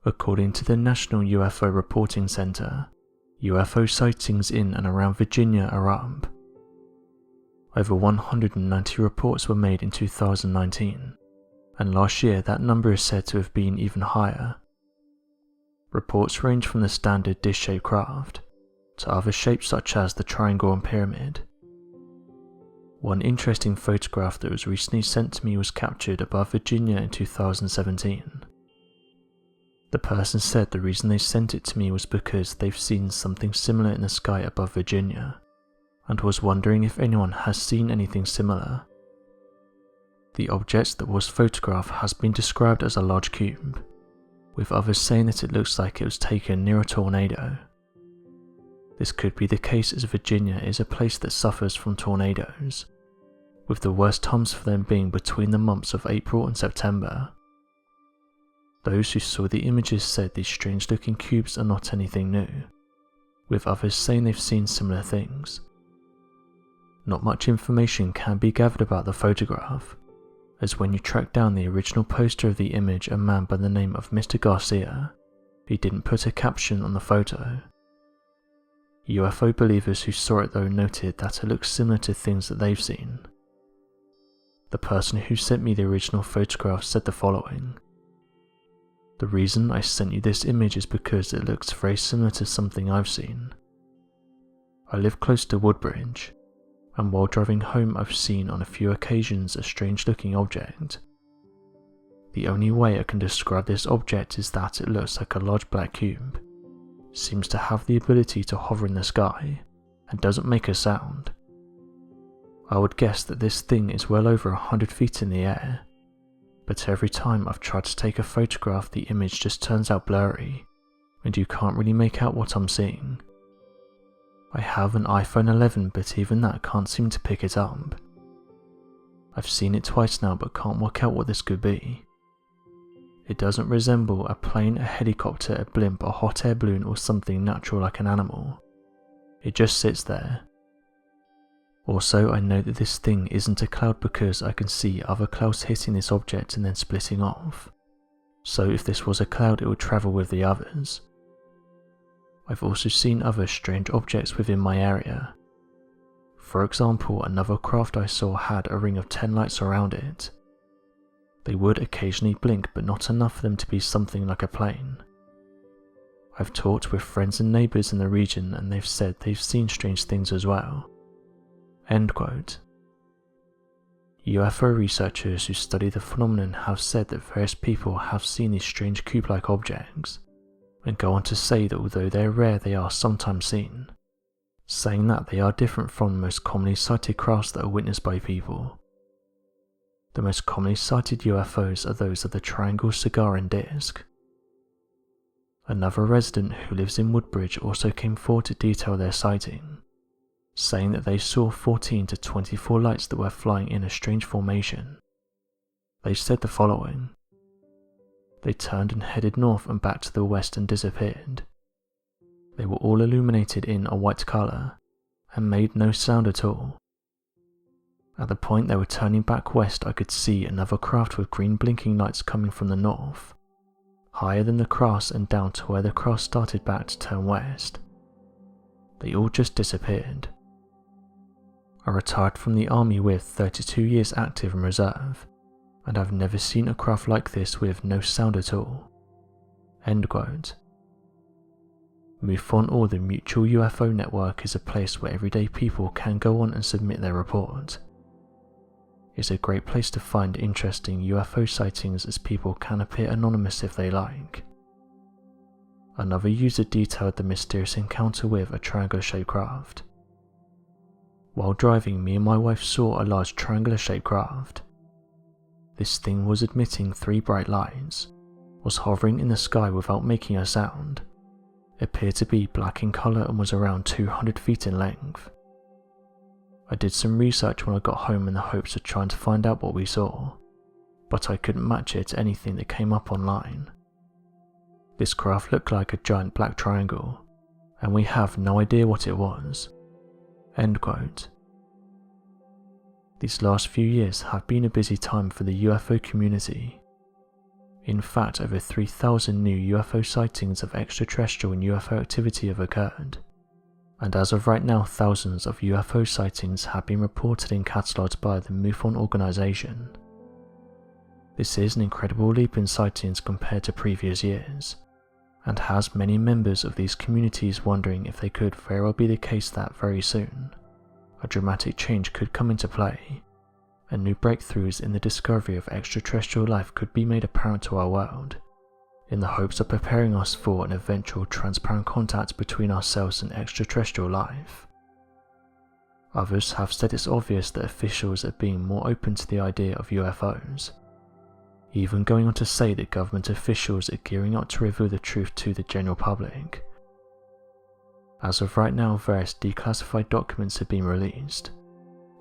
According to the National UFO Reporting Center, UFO sightings in and around Virginia are up. Over 190 reports were made in 2019, and last year that number is said to have been even higher. Reports range from the standard dish-shaped craft to other shapes such as the triangle and pyramid. One interesting photograph that was recently sent to me was captured above Virginia in 2017. The person said the reason they sent it to me was because they've seen something similar in the sky above Virginia, and was wondering if anyone has seen anything similar. The object that was photographed has been described as a large cube, with others saying that it looks like it was taken near a tornado. This could be the case as Virginia is a place that suffers from tornadoes, with the worst times for them being between the months of April and September. Those who saw the images said these strange looking cubes are not anything new, with others saying they've seen similar things. Not much information can be gathered about the photograph, as when you track down the original poster of the image, a man by the name of Mr. Garcia, he didn't put a caption on the photo. UFO believers who saw it though noted that it looks similar to things that they've seen. The person who sent me the original photograph said the following: "The reason I sent you this image is because it looks very similar to something I've seen. I live close to Woodbridge, and while driving home I've seen on a few occasions a strange looking object. The only way I can describe this object is that it looks like a large black cube, seems to have the ability to hover in the sky, and doesn't make a sound. I would guess that this thing is well over 100 feet in the air, but every time I've tried to take a photograph the image just turns out blurry, and you can't really make out what I'm seeing. I have an iPhone 11 but even that can't seem to pick it up. I've seen it twice now but can't work out what this could be. It doesn't resemble a plane, a helicopter, a blimp, a hot air balloon or something natural like an animal. It just sits there. Also, I know that this thing isn't a cloud because I can see other clouds hitting this object and then splitting off. So if this was a cloud it would travel with the others. I've also seen other strange objects within my area. For example, another craft I saw had a ring of 10 lights around it. They would occasionally blink but not enough for them to be something like a plane. I've talked with friends and neighbours in the region and they've said they've seen strange things as well." End quote. UFO researchers who study the phenomenon have said that various people have seen these strange cube-like objects, and go on to say that although they are rare they are sometimes seen, saying that they are different from the most commonly sighted crafts that are witnessed by people. The most commonly sighted UFOs are those of the triangle, cigar and disc. Another resident who lives in Woodbridge also came forward to detail their sighting, saying that they saw 14 to 24 lights that were flying in a strange formation. They said the following: "They turned and headed north and back to the west and disappeared. They were all illuminated in a white colour and made no sound at all. At the point they were turning back west I could see another craft with green blinking lights coming from the north, higher than the craft and down to where the craft started back to turn west. They all just disappeared. I retired from the army with 32 years active in reserve, and I've never seen a craft like this with no sound at all." End quote. MUFON, or the Mutual UFO Network, is a place where everyday people can go on and submit their report. It's a great place to find interesting UFO sightings as people can appear anonymous if they like. Another user detailed the mysterious encounter with a triangular-shaped craft. "While driving, me and my wife saw a large triangular-shaped craft. This thing was emitting 3 bright lights, was hovering in the sky without making a sound, appeared to be black in colour and was around 200 feet in length. I did some research when I got home in the hopes of trying to find out what we saw, but I couldn't match it to anything that came up online. This craft looked like a giant black triangle, and we have no idea what it was." End quote. These last few years have been a busy time for the UFO community. In fact, over 3,000 new UFO sightings of extraterrestrial and UFO activity have occurred, and as of right now, thousands of UFO sightings have been reported and catalogued by the MUFON organization. This is an incredible leap in sightings compared to previous years, and has many members of these communities wondering if they could very well be the case that very soon, a dramatic change could come into play, and new breakthroughs in the discovery of extraterrestrial life could be made apparent to our world, in the hopes of preparing us for an eventual transparent contact between ourselves and extraterrestrial life. Others have said it's obvious that officials are being more open to the idea of UFOs, even going on to say that government officials are gearing up to reveal the truth to the general public. As of right now, various declassified documents have been released,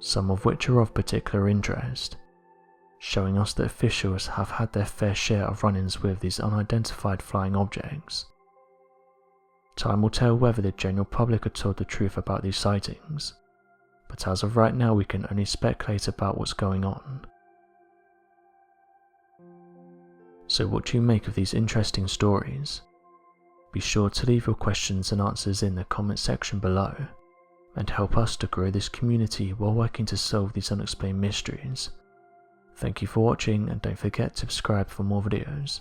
some of which are of particular interest, showing us that officials have had their fair share of run-ins with these unidentified flying objects. Time will tell whether the general public are told the truth about these sightings, but as of right now we can only speculate about what's going on. So what do you make of these interesting stories? Be sure to leave your questions and answers in the comment section below, and help us to grow this community while working to solve these unexplained mysteries. Thank you for watching, and don't forget to subscribe for more videos.